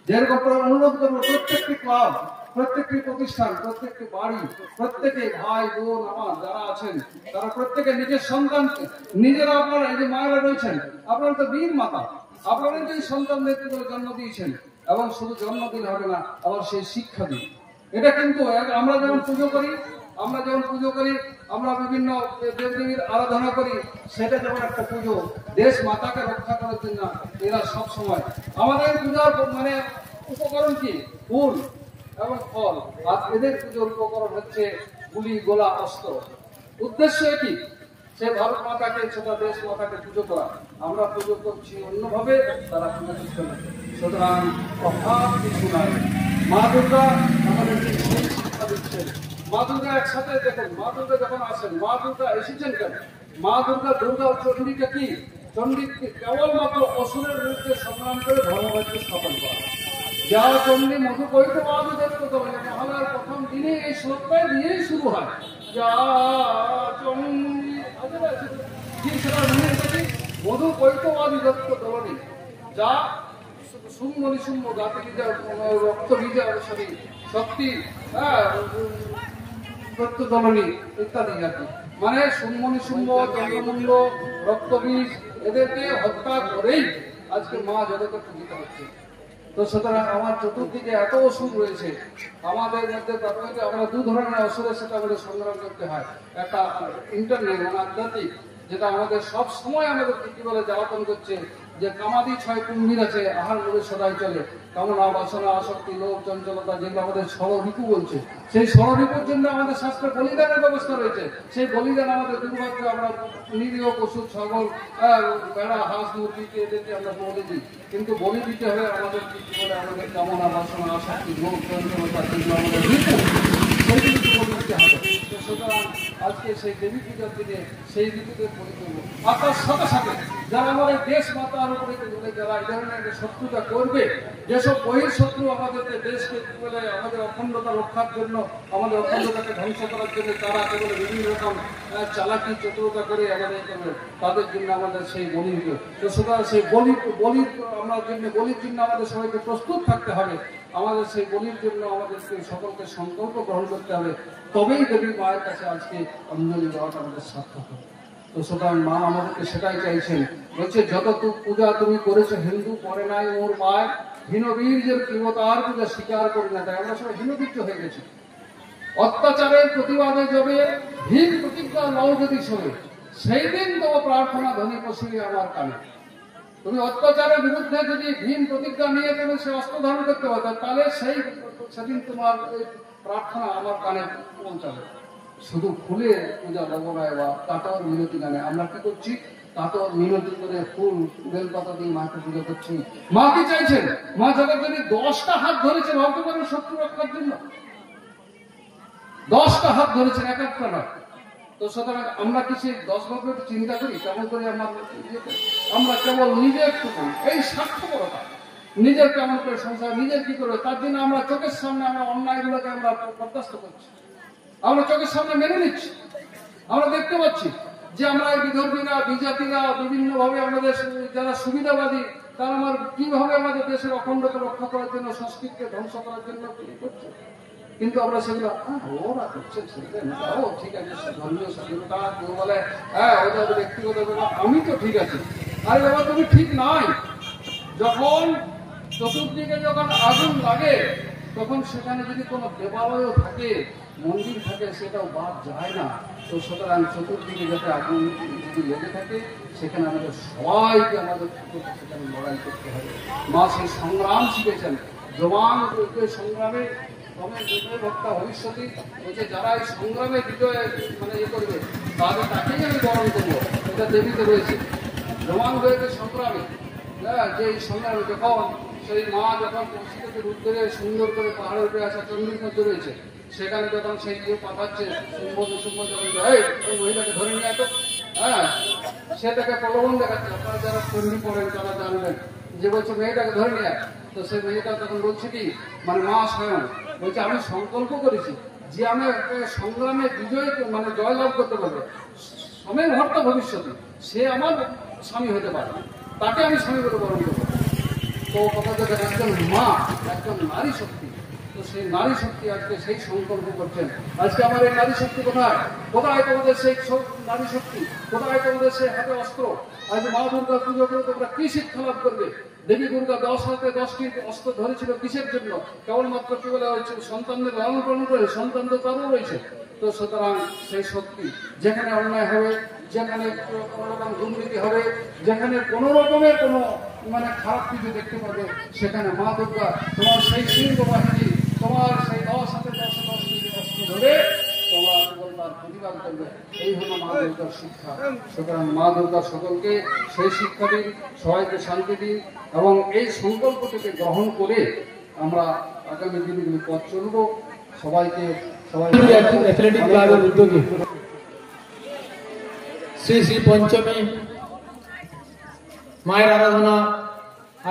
S5: যেরকম অনুরোধ করবো প্রত্যেকটি ক্লাব, প্রত্যেকটি প্রতিষ্ঠান, প্রত্যেকটি বাড়ি, প্রত্যেকে ভাই বোন আমার যারা আছেন, তারা প্রত্যেকে নিজের সন্তানকে নিজেরা, আপনারা এই যে মায়েরা রয়েছেন, আপনারা তো বীর মাতা, আপনারা যে সন্তানদেরকে জন্ম দিয়েছেন, এবং শুধু জন্মদিন হবে না, আবার সেই শিক্ষা দিন। এটা কিন্তু আমরা যেমন পুজো করি, আমরা যেমন পুজো করি, আমরা বিভিন্ন দেবদেবীর আরাধনা করি, সেটা যেমন একটা পুজো দেশ মাতাকে রক্ষা করার জন্য এরা সব সময় আমাদের পূজার মানে উপকরণ কি ফুল এবং ফল, আর এদের পুজোর উপকরণ হচ্ছে গুলি গোলা অস্ত্র। উদ্দেশ্য কি? সে ভারত মাতাকে সেটা দেশ মাতাকে পুজো করা। আমরা পুজো করছি অন্যভাবে, তারা পুজো করছে না। সুতরাং অভাব কিছু নাই। মা দুর্গা আমাদেরকে সেই শিক্ষা দিচ্ছেন। মা দুর্গা একসাথে দেখুন, মা দুর্গা যখন আসেন, মা দুর্গা এসেছেন কেন? মা দুর্গা চণ্ডীকে কি? চণ্ডী কেবলমাত্র অসুরের বিরুদ্ধে সংগ্রাম করে ধর্মরাজ্য স্থাপন করা। যা চণ্ডী মধু কইতে বাদু দেখতে হবে মহালয়ার প্রথম দিনে এই শ্লোকটাই দিয়েই শুরু হয়। যা চণ্ডী মধু কৈতবাদী দত্ত দলনী, যা শূন্য নিশুম্ভ গাতে বীজা রক্ত বীজা সরি শক্তি দত্ত দলনী ইত্যাদি জাতি, মানে শূন্য নিশুম্ভ চন্দ্রমুণ্ড রক্তবীজ এদেরকে হত্যা করেই আজকে মা জগতে পূজিত হচ্ছে। তো সুতরাং আমার চতুর্দিকে এত অসুর রয়েছে, আমাদের মধ্যে প্রাথমিক আমরা দু ধরনের অসুরের সাথে আমাদের সংগ্রাম করতে হয়। একটা ইন্টারনেট মানে আধ্যাত্মিক, যেটা আমাদের সব সময় আমাদের কি বলে জ্বালাতন করছে, যে কামাদি 6 কুম্ভীর আছে, আহার করে সদাই চলে, কামনা বাসনা আসক্তি লোভ চঞ্চলতা, যেগুলো আমাদের ষড়ঋতু বলছে। সেই ষড়ঋতুর জন্য আমাদের শাস্ত্রে বলিদানের ব্যবস্থা রয়েছে। সেই বলিদান আমাদের দুর্ভাগ্য, আমরা নিরীহ পশু ছাগল বেড়া হাঁস মুরগিকে এদেরকে আমরা বলি দিই, কিন্তু বলি দিতে হবে আমাদের কি বলে আমাদের কামনা বাসনা আসক্তি লোভ চঞ্চলতা, যেগুলো আমাদের ঋতু, সেইগুলো বলি দিতে হবে। তো সুতরাং আজকে সেই দেবী পূজার দিনে সেই ঋতুতে বলি করবো। আর তার সাথে সাথে যারা আমাদের দেশ মাতার উপরে যারা এই ধরনের শত্রুতা করবে, যেসব বহিঃশত্রু আমাদেরকে দেশকে বলে আমাদের অখণ্ডতা রক্ষার জন্য, আমাদের অখণ্ডতাকে ধ্বংস করার জন্য তারা কেবল বিভিন্ন রকম চালাকি চতুরতা করে আমাদের করবে, তাদের জন্য আমাদের সেই বলি। তো সুতরাং সেই বলির আমরা জন্য বলির জন্য আমাদের সবাইকে প্রস্তুত থাকতে হবে। আমাদের সেই বলির জন্য আমাদেরকে সকলকে সংকল্প গ্রহণ করতে হবে, তবেই দেবী মায়ের কাছে আজকে অঞ্জলি দেওয়াটা আমাদের সার্থক হবে। তো সুতরাং মা আমাদেরকে সেটাই চাইছেন, বলছে যত পূজা তুমি করেছো হিন্দু করে নাই ওর মায়, হীনবীর্যের কিমতার পূজা স্বীকার করি না। তাই আমরা সবাই হীনবীর্য হয়ে গেছি। অত্যাচারের প্রতিবাদে যাবে ভীম প্রতিজ্ঞা লও যদি শোনে, সেই দিন তোমার প্রার্থনা ধ্বনি পশিবে আমার কানে। তুমি অত্যাচারের বিরুদ্ধে যদি ভীম প্রতিজ্ঞা নিয়ে তুমি সে অস্ত্র ধারণ করতে পারো, তাহলে সেদিন তোমার প্রার্থনা আমার কানে পৌঁছাবে। শুধু ফুলে পূজা লবণায় বা কাতর মিনতি গানে আমরা কি করছি? কাতর মিনতি করে ফুল বেলপাতা দিয়ে মাকে পুজো করছি। মা কি চাইছেন? মা জগৎ যদি 10টা হাত ধরেছেন, ভাবতে পারেন শত্রু রক্ষার জন্য 10টা হাত ধরেছেন, এক একটা নয়। তো সুতরাং আমরা কি সেই 10 ভাবে চিন্তা করি? কেমন করে আমরা কেবল নিজে একটু এই স্বার্থপরতা, নিজের কেমন করে সংসার নিজের কি করবে, তার জন্য আমরা চোখের সামনে আমরা অন্যায়গুলোকে আমরা বরদাস্ত করছি, আমরা চোখের সামনে মেনে নিচ্ছি। আমরা দেখতে পাচ্ছি যে আমরা বিধর্মীরা বিজাতিরা বিভিন্ন ভাবে আমাদের যারা সুবিধাবাদী, তারা আমার কিভাবে আমাদের দেশের অখণ্ডতা রক্ষা করার জন্য, সংস্কৃতিকে ধ্বংস করার জন্য করছে। কিন্তু আমরা সেগুলো ওরা করছে ঠিক আছে, ধর্মীয় স্বাধীনতা কেউ বলে হ্যাঁ ওদের ব্যক্তিগত ব্যাপার, আমি তো ঠিক আছে। আরে বাবা তুমি ঠিক নাই। যখন চতুর্দিকে যখন আগুন লাগে, তখন সেখানে যদি কোনো দেবালয় থাকে, মন্দির থাকে, সেটাও বাদ যায় না। তো সুতরাং চতুর্দিকে যাতে আগুন যদি লেগে থাকে, সেখানে আমাদের সবাইকে আমাদের সেখানে লড়াই করতে হবে। মা সেই সংগ্রাম শিখেছেন, জবান সংগ্রামে ভক্তা ভবিষ্যতে বলছে যারা এই সংগ্রামে বিজয় মানে করবে, তাদের তাকেই আমি বরণ করবো। এটা দেবীতে রয়েছে, জবান হয়েছে সংগ্রামে। হ্যাঁ, যে এই সংগ্রামে যখন সেই মা যখন পশ্চিমকে রূপ ধরে সুন্দর করে পাহাড়ে উঠে আসা চন্দ্রের মধ্যে রয়েছে, সেখানে যখন সেই যে পাঠাচ্ছে ওই মহিলাকে ধরে নিয়ে এত, হ্যাঁ সেটাকে প্রলোভন দেখাচ্ছে। আপনারা যারা চন্ডী পড়েন তারা জানবেন, যে বলছে মেয়েটাকে ধরে নিয়ে। তো সেই মেয়েটা তখন বলছে কি, মানে মা স্বয়ং বলছে আমি সংকল্প করেছি যে আমি সংগ্রামে বিজয় মানে জয়লাভ করতে পারবো, স্বামীর ভর্তা ভবিষ্যতে সে আমার স্বামী হতে পারে, তাকে আমি স্বামী বলে বরণ করবো। তো কথা দেখেন, একজন মা, একজন নারী শক্তি। তো সেই নারী শক্তি আজকে সেই সংকল্প করছেন। আজকে আমার এই নারী শক্তি কোথায়? কোথায় তোমাদের সেই নারী শক্তি? কোথায় তোমাদের সেই হাতে অস্ত্র? আজ মা দুর্গা পুজো করে তোমরা কি শিক্ষা লাভ করবে? দেবী দুর্গা 10 হাতে 10টি অস্ত্র ধরেছিল কিসের জন্য? কেবলমাত্র কি বলে হয়েছে সন্তানদের লালন পালন করে, সন্তান তো তারও রয়েছে। তো সুতরাং সেই শক্তি যেখানে অন্যায় হবে, যেখানে কোনো রকম দুর্নীতি হবে, যেখানে কোনো রকমের কোনো মানে খারাপ কিছু দেখতে পাবে, সেখানে মা দুর্গা তোমার সেই সিংহ বাহিনী, তোমার সেই 10 হাতে 10টি অস্ত্র ধরে তোমার তার প্রতিবাদ করবে। এই হলো মা দুর্গার শিক্ষা। সুতরাং মা দুর্গা সকলকে সেই শিক্ষা দিন, সবাইকে শান্তি দিন এবং এই সংকল্পটিকে গ্রহণ করে আমরা আগামী দিনগুলি পথ চলব। সবাইকে
S6: অ্যাথলেটিক ক্লাবের উদ্যোগে শ্রী শ্রী পঞ্চমী মায়ের আরাধনা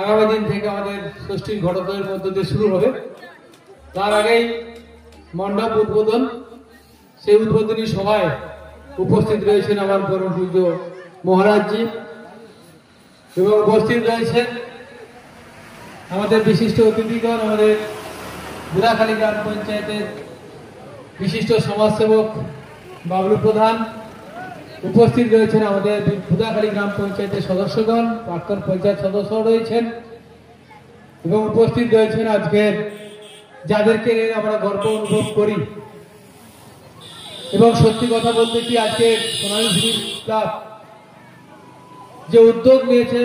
S6: আগামী দিন থেকে আমাদের ষষ্ঠীর ঘটকের মধ্য দিয়ে শুরু হবে। তার আগেই মণ্ডপ উদ্বোধন, সেই উদ্বোধনী সভায় উপস্থিত রয়েছেন আমার পরম পূজ্য মহারাজজি এবং উপস্থিত রয়েছেন আমাদের বিশিষ্ট অতিথিগণ, আমাদের বুড়াখালী গ্রাম পঞ্চায়েতের বিশিষ্ট সমাজসেবক বাবলু প্রধান, উপস্থিত রয়েছেন আমাদের বুড়াখালী গ্রাম পঞ্চায়েতের সদস্যগণ, প্রাক্তন পঞ্চায়েত সদস্য রয়েছেন এবং উপস্থিত রয়েছেন আজকের যাদেরকে আমরা গর্ব অনুভব করি। এবং সত্যি কথা বলতে কি, আজকে সোনালী ক্লাব যে উদ্যোগ নিয়েছে,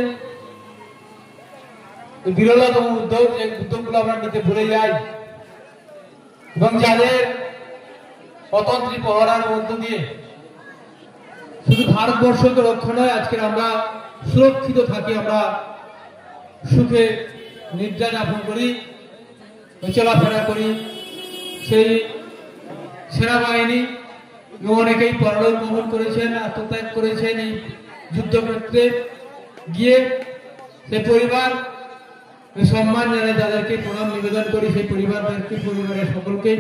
S6: বিরলতম উদ্যোগ, যে উদ্যোগগুলো আমরা নিতে ভুলে যাই এবং যাদের অতন্ত্রী পহরার মধ্য দিয়ে শুধু ভারতবর্ষকে রক্ষা নয়, আজকের আমরা সুরক্ষিত থাকি, আমরা সুখে নিদ্রা যাপন করি, চলাফেরা করি। সেই সেনাবাহিনী অনেকেই পরলোক গমন করেছেন, আত্মত্যাগ করেছেন এই যুদ্ধক্ষেত্রে গিয়ে। সেই পরিবার সম্মান জানাই, যাদেরকে প্রণাম নিবেদন করি, সেই পরিবারদেরকে, পরিবারের সকলকে।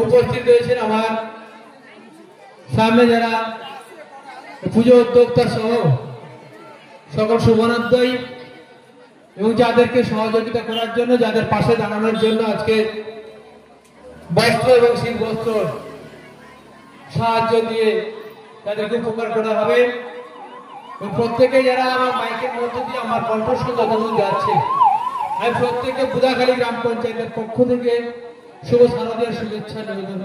S6: উপস্থিত রয়েছেন আমার সামনে যারা পুজো উদ্যোক্তা সহ সকল শুভনাধ্যায়ী এবং যাদেরকে সহযোগিতা করার জন্য, যাদের পাশে দাঁড়ানোর জন্য আজকে বস্ত্র এবং শীত বস্ত্র সাহায্য দিয়ে তাদেরকে উপকার করা হবে। প্রত্যেকে যারা আমার মাইকের মধ্য দিয়ে আমার কণ্ঠস্বর যতদূর যাচ্ছে, আমি প্রত্যেকে বুড়াখালী গ্রাম পঞ্চায়েতের পক্ষ থেকে শুভ শারদীয়ার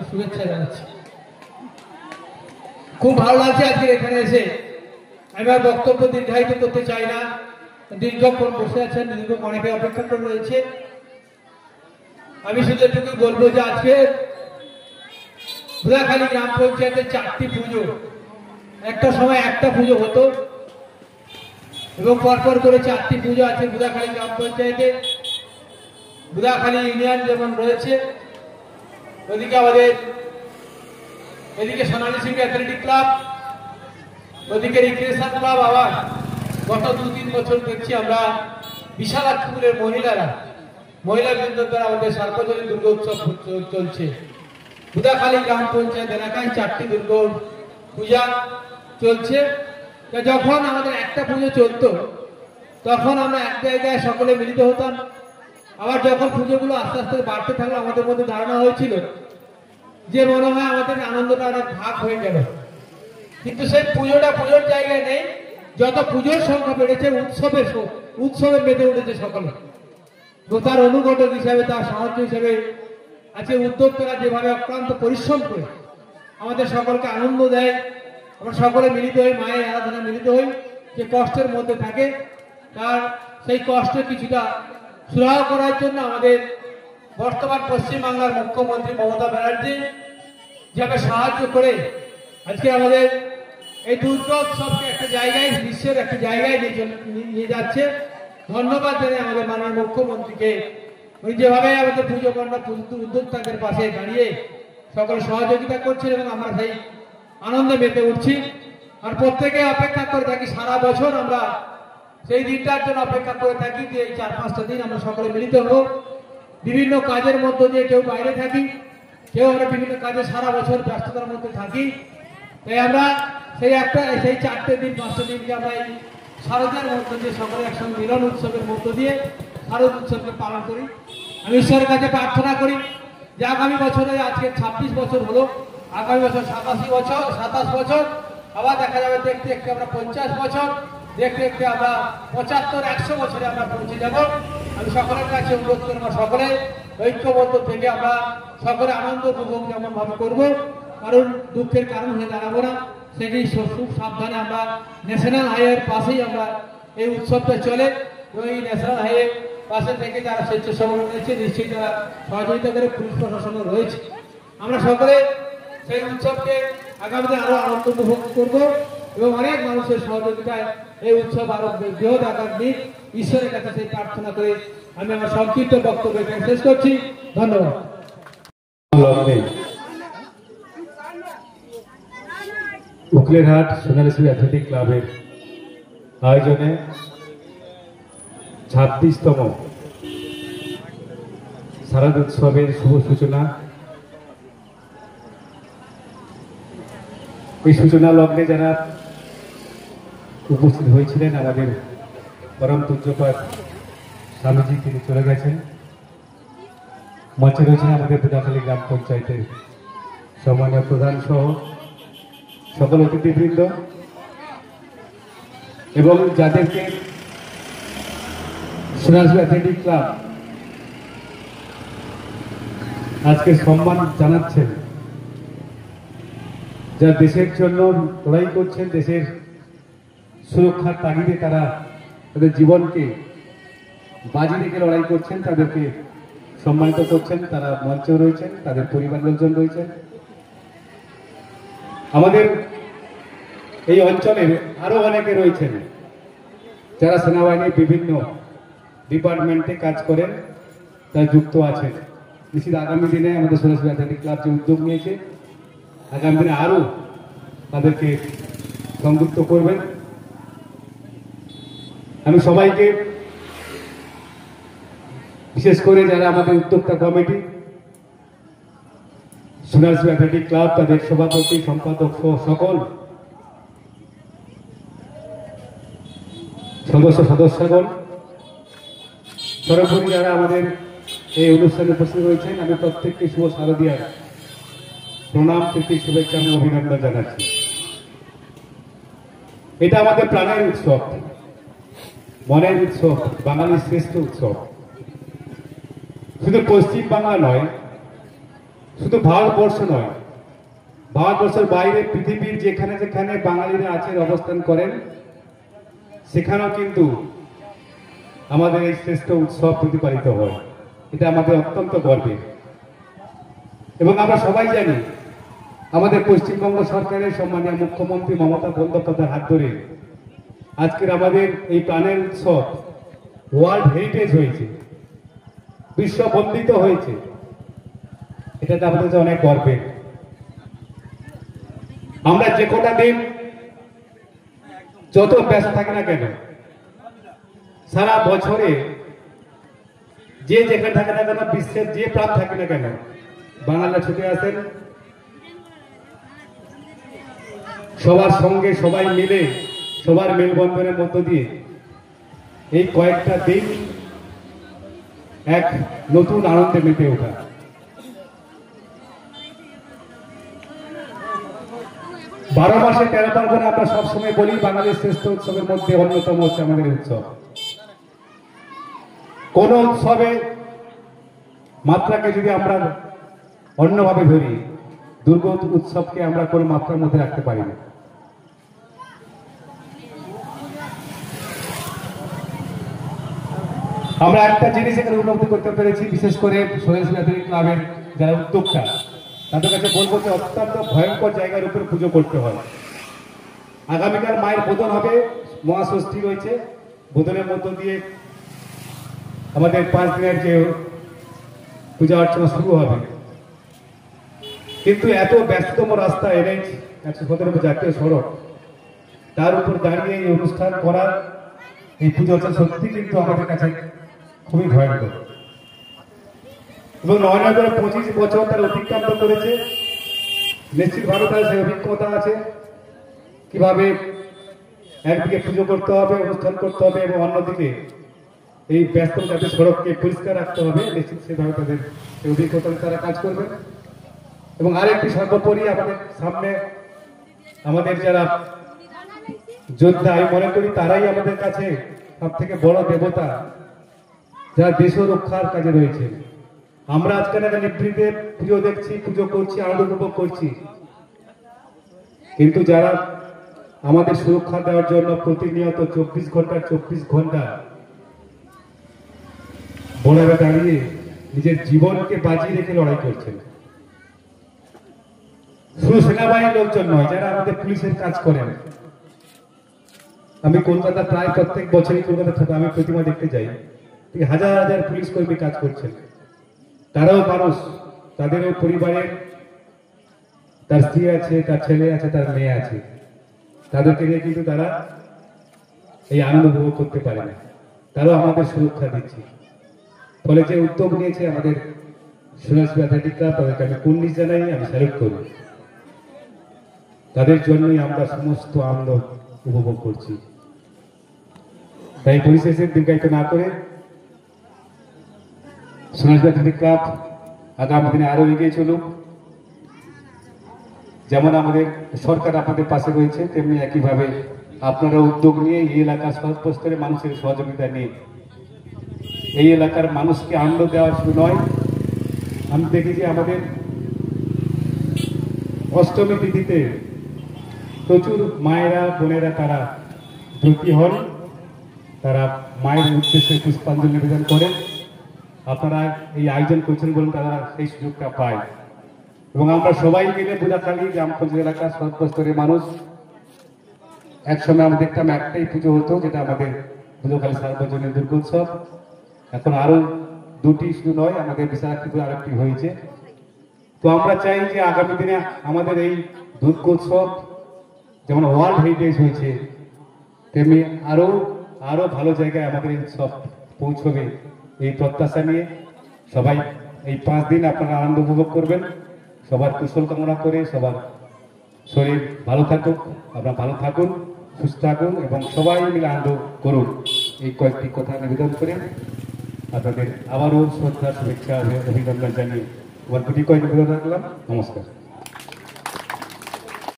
S6: শুভেচ্ছা জানাচ্ছি। খুব ভালো লাগছে আজকে এখানে এসে। আমি আর বক্তব্য দীর্ঘায়িত করতে চাই না, দীর্ঘক্ষণ বসে আছেন, অনেকে অপেক্ষা করে রয়েছে। আমি শুধু এটুকু বলবো যে আজকে বুড়াখালী গ্রাম পঞ্চায়েতের 4টি পুজো, একটা সময় একটা পুজো হতো এবং পরপর করে 4টি পুজো আছে বুড়াখালী গ্রাম পঞ্চায়েতে। বুড়াখালী ইউনিয়ন যেমন রয়েছে, ওদিকে আমাদের এদিকে সোনালী সিং অ্যাথলেটিক ক্লাব, ওদিকে রিক্রিয়েশন ক্লাব। আবার গত 2-3 বছর দেখছি আমরা বিশালাক্ষপুরের মহিলা বৃন্দ দ্বারা আমাদের সার্বজনীন দুর্গা উৎসব চলছে। বুড়াখালী গ্রাম পঞ্চায়েত এলাকায় 4টি দুর্গা পূজা চলছে। যখন আমাদের একটা পুজো চলতো তখন আমরা এক জায়গায় সকলে মিলিত হতাম। আবার যখন পুজোগুলো আস্তে আস্তে বাড়তে থাকলো, আমাদের মধ্যে ধারণা হয়েছিল যে মনে হয় আমাদের আনন্দটা অনেক ভাগ হয়ে গেল। কিন্তু সেই পুজোটা পুজোর জায়গায় নেই, যত পুজোর সংখ্যা বেড়েছে উৎসবে মেতে উঠেছে সকলে। তার অনুঘটক হিসাবে, তার সাহায্য হিসাবে আজকে উদ্যোক্তারা যেভাবে অক্লান্ত পরিশ্রম করে আমাদের সকলকে আনন্দ দেয়, আমরা সকলে মিলিত হই, মায়ের আরাধনা মিলিত হই, যে কষ্টের মধ্যে থাকে তার সেই কষ্ট কিছুটা সুরাহা করার জন্য আমাদের বর্তমান পশ্চিমবাংলার মুখ্যমন্ত্রী মমতা ব্যানার্জি যেভাবে সাহায্য করে আজকে আমাদের এই দুর্গোৎসবকে একটা জায়গায়, বিশ্বের একটা জায়গায় নিয়ে যাচ্ছে। ধন্যবাদ জানাই আমাদের মাননীয় মুখ্যমন্ত্রীকে, উনি যেভাবে আমাদের পুজো কন্যা উদ্যোক্তাদের পাশে দাঁড়িয়ে সকল সহযোগিতা করছেন এবং আমরা সেই আনন্দে মেতে উঠছি। আর প্রত্যেকে অপেক্ষা করে থাকি, সারা বছর আমরা সেই দিনটার জন্য অপেক্ষা করে থাকি যে এই 4-5টা দিন আমরা সকলে মিলিত হব। বিভিন্ন কাজের মধ্য দিয়ে কেউ বাইরে থাকি, কেউ আমরা বিভিন্ন কাজে সারা বছর ব্যস্ততার মধ্যে থাকি। তাই আমরা সেই 4টে দিন 5টা দিনকে আমরা এই শারদীয়ার মধ্য দিয়ে সকলে একসঙ্গে মিলন উৎসবের মধ্য দিয়ে শারদ উৎসবকে পালন করি। আমি ঈশ্বরের কাছে প্রার্থনা করি যে আগামী বছরে, আজকে 26 বছর হলো, আগামী বছর 27 বছর, আবার দেখা যাবে দেখতে দেখতে আমরা 50 বছর, দেখতে দেখতে আমরা 75-100 বছরে আমরা পৌঁছে যাব। আমি সকলের কাছে অনুরোধ করবো, সকলে ঐক্যবদ্ধ থেকে আমরা সকলে আনন্দ উপভোগ যেমন ভাবে করবো, কারণ দুঃখের কারণ হয়ে দাঁড়াবো না। সেটি খুব সাবধানে আমরা ন্যাশনাল হাইওয়ের পাশেই আমরা এই উৎসবটা চলে, এবং এই ন্যাশনাল হাইওয়ে পাশে থেকে যারা স্বেচ্ছাসেবক রয়েছে, নিশ্চয়ই তারা সহযোগিতা করে পুলিশ প্রশাসনও রয়েছে। আমরা সকলে সেই উৎসবকে আগামীতে আরো আনন্দ উপভোগ করবো এবং অনেক মানুষের সহযোগিতায় এই উৎসব আরো বৃহৎ আকার নিক, ঈশ্বরের কাছে সেই প্রার্থনা করে আমি আমার সংক্ষিপ্ত বক্তব্য শেষ করছি। ধন্যবাদ।
S7: উকিলেরহাট সোনালী অ্যাথলেটিক ক্লাবের আয়োজনে 26তম শারদ উৎসবের শুভ সূচনা। এই সূচনা লগ্নে যারা উপস্থিত হয়েছিলেন, আমাদের পরম পূজ্যপাদ স্বামীজি, তিনি চলে গেছেন। মঞ্চে রয়েছেন আমাদের বুদাখালী গ্রাম পঞ্চায়েতের সম্মানীয় প্রধান সহ সকল অতিথিবৃন্দ, এবং যাদেরকে সোনালী অ্যাথলেটিক ক্লাব আজকে সম্মান জানাচ্ছেন, যারা দেশের জন্য লড়াই করছেন, দেশের সুরক্ষার তাগিদে তারা তাদের জীবনকে বাজি রেখে লড়াই করছেন, তাদেরকে সম্মানিত করছেন। তারা মঞ্চেও রয়েছেন, তাদের পরিবার লোকজন রয়েছেন। আমাদের এই অঞ্চলের আরো অনেকে রয়েছেন যারা সেনাবাহিনীর বিভিন্ন ডিপার্টমেন্টে কাজ করেন, তারা যুক্ত আছেন। নিশ্চিত আগামী দিনে আমাদের সোনালী অ্যাথলেটিক ক্লাব যে উদ্যোগ নিয়েছে, আগামী দিনে আরো তাদেরকে সংযুক্ত করবেন। আমি সবাইকে, বিশেষ করে যারা আমাদের উদ্যোক্তা কমিটি, সোনালী অ্যাথলেটিক ক্লাব, তাদের সভাপতি, সম্পাদক সহ সকল সদস্যগণ, সর্বোপরি যারা আমাদের এই অনুষ্ঠানে উপস্থিত রয়েছেন, আমি প্রত্যেককে শুভ শারদীয়ার প্রণাম, প্রীতি, শুভেচ্ছা এবং অভিনন্দন জানাচ্ছি। এটা আমাদের প্রাণের উৎসব, মনের উৎসব, বাঙালির শ্রেষ্ঠ উৎসব। শুধু পশ্চিম বাংলা নয়, শুধু ভারতবর্ষ নয়, ভারতবর্ষের বাইরে পৃথিবীর যেখানে যেখানে বাঙালিরা আছেন, অবস্থান করেন, সেখানেও কিন্তু আমাদের এই শ্রেষ্ঠ উৎসব প্রতিপালিত হয়। এটা আমাদের অত্যন্ত গর্বের। এবং আমরা সবাই জানি, আমাদের পশ্চিমবঙ্গ সরকারের সম্মানীয় মুখ্যমন্ত্রী মমতা বন্দ্যোপাধ্যায়ের হাত ধরে আজকের আমাদের এই প্রাণের উৎসব ওয়ার্ল্ড হেরিটেজ হয়েছে, বিশ্ব বন্দিত হয়েছে। এটাতে আমাদের কাছে অনেক গর্বের। আমরা যে কটা দিন যত ব্যস্ত থাকি না কেন, সারা বছরে যে যেখানে থাকে না কেন, বিশ্বের যে প্রান্ত থাকে না কেন, বাঙালিরা ছুটে আসেন সবার সঙ্গে, সবাই মিলে, সবার মেলবন্ধনের মধ্য দিয়ে এই কয়েকটা দিন এক নতুন আনন্দে মেতে ওঠা। বারো মাসে 13 পার্বণ আমরা সবসময় বলি, বাঙালির শ্রেষ্ঠ উৎসবের মধ্যে অন্যতম হচ্ছে আমাদের উৎসব। কোন উৎসবে মাত্রাকে যদি আমরা অন্যভাবে ধরি, দুর্গা উৎসবকে আমরা কোনো মাত্রার মধ্যে রাখতে পারি না। আমরা একটা জিনিস এখানে উপলব্ধি করতে পেরেছি, বিশেষ করে সোনালী অ্যাথলেটিক ক্লাবের যারা উদ্যোক্তা, তাদের কাছে বলবো যে অত্যন্ত ভয়ঙ্কর জায়গার উপর পুজো করতে হয়। আগামীকাল মায়ের বোধন হবে, মহাষষ্ঠী রয়েছে, বোধনের মধ্য দিয়ে আমাদের 5 দিনের যে পূজা অর্চনা শুরু হবে। কিন্তু এত ব্যস্ততম রাস্তা, NH 117 জাতীয় সড়ক, তার উপর দাঁড়িয়ে এই অনুষ্ঠান করার, এই পুজো অর্চনা সত্যি কিন্তু আমাদের কাছে খুবই ভয়ঙ্কর। এবং 9-25 বছর তারা অতিক্রান্ত করেছে। নিশ্চিতভাবে তার সেই অভিজ্ঞতা আছে কিভাবে একদিকে পুজো করতে হবে, অনুষ্ঠান করতে হবে, এবং অন্যদিকে এই ব্যস্ত জাতীয় সড়ককে পরিষ্কার রাখতে হবে। নিশ্চিত সেভাবে তাদের সেই অভিজ্ঞতা তারা কাজ করবে। এবং আরেকটি সর্বোপরি আমাদের সামনে আমাদের যারা যোদ্ধা, আমি মনে করি তারাই আমাদের কাছে সব থেকে বড় দেবতা, যারা দেশ রক্ষার কাজে রয়েছে। আমরা আজকাল একটা নিবৃত্তে পুজো দেখছি, পুজো করছি, আনন্দ উপভোগ করছি, কিন্তু যারা আমাদের সুরক্ষা দেওয়ার জন্য প্রতিনিয়ত 24 ঘন্টা বর্ডারে দাঁড়িয়ে নিজের জীবনকে বাজিয়ে রেখে লড়াই করছেন, শুধু সেনাবাহিনীর লোকজন নয়, যারা আমাদের পুলিশের কাজ করেন। আমি কলকাতা প্রায় প্রত্যেক বছরই কলকাতা থেকে আমি প্রতিমা দেখতে যাই, হাজার হাজার পুলিশ কর্মী কাজ করছেন। তারাও মানুষ, তাদেরও পরিবারের তার স্ত্রী আছে, তার ছেলে আছে, তার মেয়ে আছে, তাদেরকে নিয়ে কিন্তু তারা এই আনন্দ উপভোগ করতে পারে না। তারাও আমাদের সুরক্ষা দিচ্ছে। ফলে যে উদ্যোগ নিয়েছে আমাদের সোনালী অ্যাথলেটিক ক্লাব, তাদেরকে আমি কুর্নিশ জানাই, আমি স্যালুট করি। তাদের জন্যই আমরা সমস্ত আনন্দ উপভোগ করছি। তাই পরিশেষে দীর্ঘায়িত না করে সোনালী অ্যাথলেটিক ক্লাব আগামী দিনে আরো এগিয়ে চলুক। যেমন আমাদের সরকার আপনাদের পাশে রয়েছে, তেমনি একইভাবে আপনারা উদ্যোগ নিয়ে এই এলাকার সর্বস্তরের মানুষের সহযোগিতা নিয়ে এই এলাকার মানুষকে আনন্দ দেওয়া শুধু নয়, আমি দেখেছি আমাদের অষ্টমী তিথিতে প্রচুর মায়েরা বোনেরা তারা ব্রতী হন, তারা মায়ের উদ্দেশ্যে পুষ্পাঞ্জলি নিবেদন করেন। আপনারা এই আয়োজন করছেন বলে তারা সেই সুযোগটা পায়। এবং আমরা সবাই মিলে বুধাখালী গ্রাম পঞ্চায়েত এলাকার সর্বস্তরের মানুষ, একসময় আমরা দেখতাম একটাই পুজো হতো, যেটা আমাদের বুধাখালী সার্বজনীন দুর্গোৎসব। এখন আরো দুটি শুধু নয়, আমাদের বিশাখালী পুজো আরেকটি হয়েছে। তো আমরা চাই যে আগামী দিনে আমাদের এই দুর্গোৎসব যেমন ওয়ার্ল্ড হেরিটেজ হয়েছে, তেমনি আরো আরো ভালো জায়গায় আমাদের এই উৎসব পৌঁছবে, এই প্রত্যাশা নিয়ে সবাই এই 5 দিন আপনারা আনন্দ উপভোগ করবেন। সবার কুশল কামনা করে, সবার শরীর ভালো থাকুক, আপনারা ভালো থাকুন, সুস্থ থাকুন এবং সবাই মিলে আনন্দ করুন, এই কয়েকটি কথা নিবেদন করে আপনাদের আবারও শ্রদ্ধা, শুভেচ্ছা, অভিনন্দন জানিয়ে আমার গুটি কয়েক নিবেদন রাখলাম। নমস্কার।